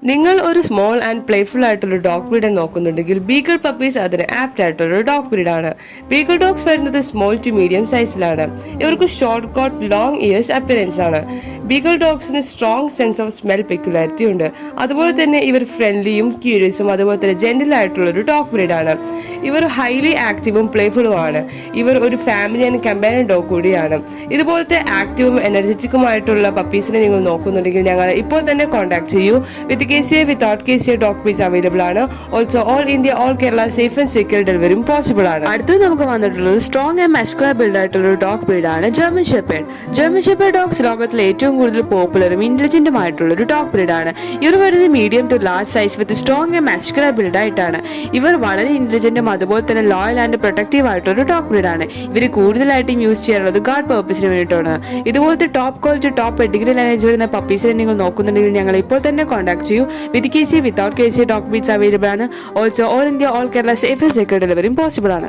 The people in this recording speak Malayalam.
നിങ്ങൾ ഒരു സ്മോൾ ആൻഡ് പ്ലേഫുൾ ആയിട്ടുള്ള ഡോഗ് ബ്രീഡ് നോക്കുന്നുണ്ടെങ്കിൽ ബീഗിൾ പപ്പീസ് അതിന് ആപ്റ്റ് ആയിട്ടുള്ള ഡോഗ് ബ്രീഡ് ആണ്. ബീഗിൾ ഡോഗ്സ് വരുന്നത് സ്മോൾ ടു മീഡിയം സൈസിലാണ്. ഇവർക്ക് short coat long ears appearance ആണ്. ബീഗിൾ ഡോഗ്സിന് strong sense of smell peculiarity ഉണ്ട്. അതുപോലെ തന്നെ ഇവർ ഫ്രണ്ട്ലിയും ക്യൂരിയസും അതുപോലെ തന്നെ ജെന്റിൽ ആയിട്ടുള്ള ഒരു ഡോഗ് ബ്രീഡ് ആണ്. ഇവർ ഹൈലി ആക്റ്റീവും പ്ലേഫുളും ആണ്. ഇവർ ഒരു ഫാമിലി ആൻഡ് കമ്പാനിയൻ ഡോഗ് കൂടിയാണ്. ഇതുപോലത്തെ ആക്റ്റീവും എനർജറ്റിക്കുമായിട്ടുള്ള പപ്പീസിനെ നിങ്ങൾ നോക്കുന്നുണ്ടെങ്കിൽ ഞങ്ങൾ ഇപ്പോൾ തന്നെ കോൺടാക്ട് ചെയ്യൂ. With KCA without KCA dog breeds available ആണ്. Also all India all Kerala safe and secure ഡെലിവറിയും പോസിബിൾ ആണ്. അടുത്തത് നമുക്ക് വന്നിട്ടുള്ളത് സ്ട്രോങ് ആൻഡ് മസ്കുലർ ബിൽഡ് ആയിട്ടുള്ള ഒരു ഡോഗ് ബ്രീഡ് ആണ് German shepherd. German shepherd dogs ലോകത്തിലെ ഏറ്റവും കൂടുതൽ പോപ്പുലറും ഇന്റലിജന്റും ആയിട്ടുള്ള ഒരു ഡോഗ് ബ്രീഡ് ആണ്. ഇവർ വരുന്നത് medium to large size with strong and muscular build ആയിട്ടാണ്. ഇവർ വളരെ ഇന്റലിജന്റും അതുപോലെ തന്നെ ലോയൽ ആൻഡ് പ്രൊട്ടക്റ്റീവ് ആയിട്ടുള്ള ഒരു ഡോഗ് ബ്രീഡ് ആണ്. ഇവർ കൂടുതലായിട്ടും യൂസ് ചെയ്യാറുള്ളത് ഗാർഡ് പർപ്പസിന് വേണ്ടിയിട്ടാണ്. ഇതുപോലത്തെ top quality top pedigree lineage വരുന്ന പപ്പീസിനെ നിങ്ങൾ നോക്കുന്നുണ്ടെങ്കിൽ ഞങ്ങൾ ഇപ്പോൾ തന്നെ കോൺടാക്ട് ചെയ്യൂ. With KCA without KCA dog breeds available ആണ്. Also all India all Kerala safe and secure ഡെലിവറിയും പോസിബിൾ ആണ്.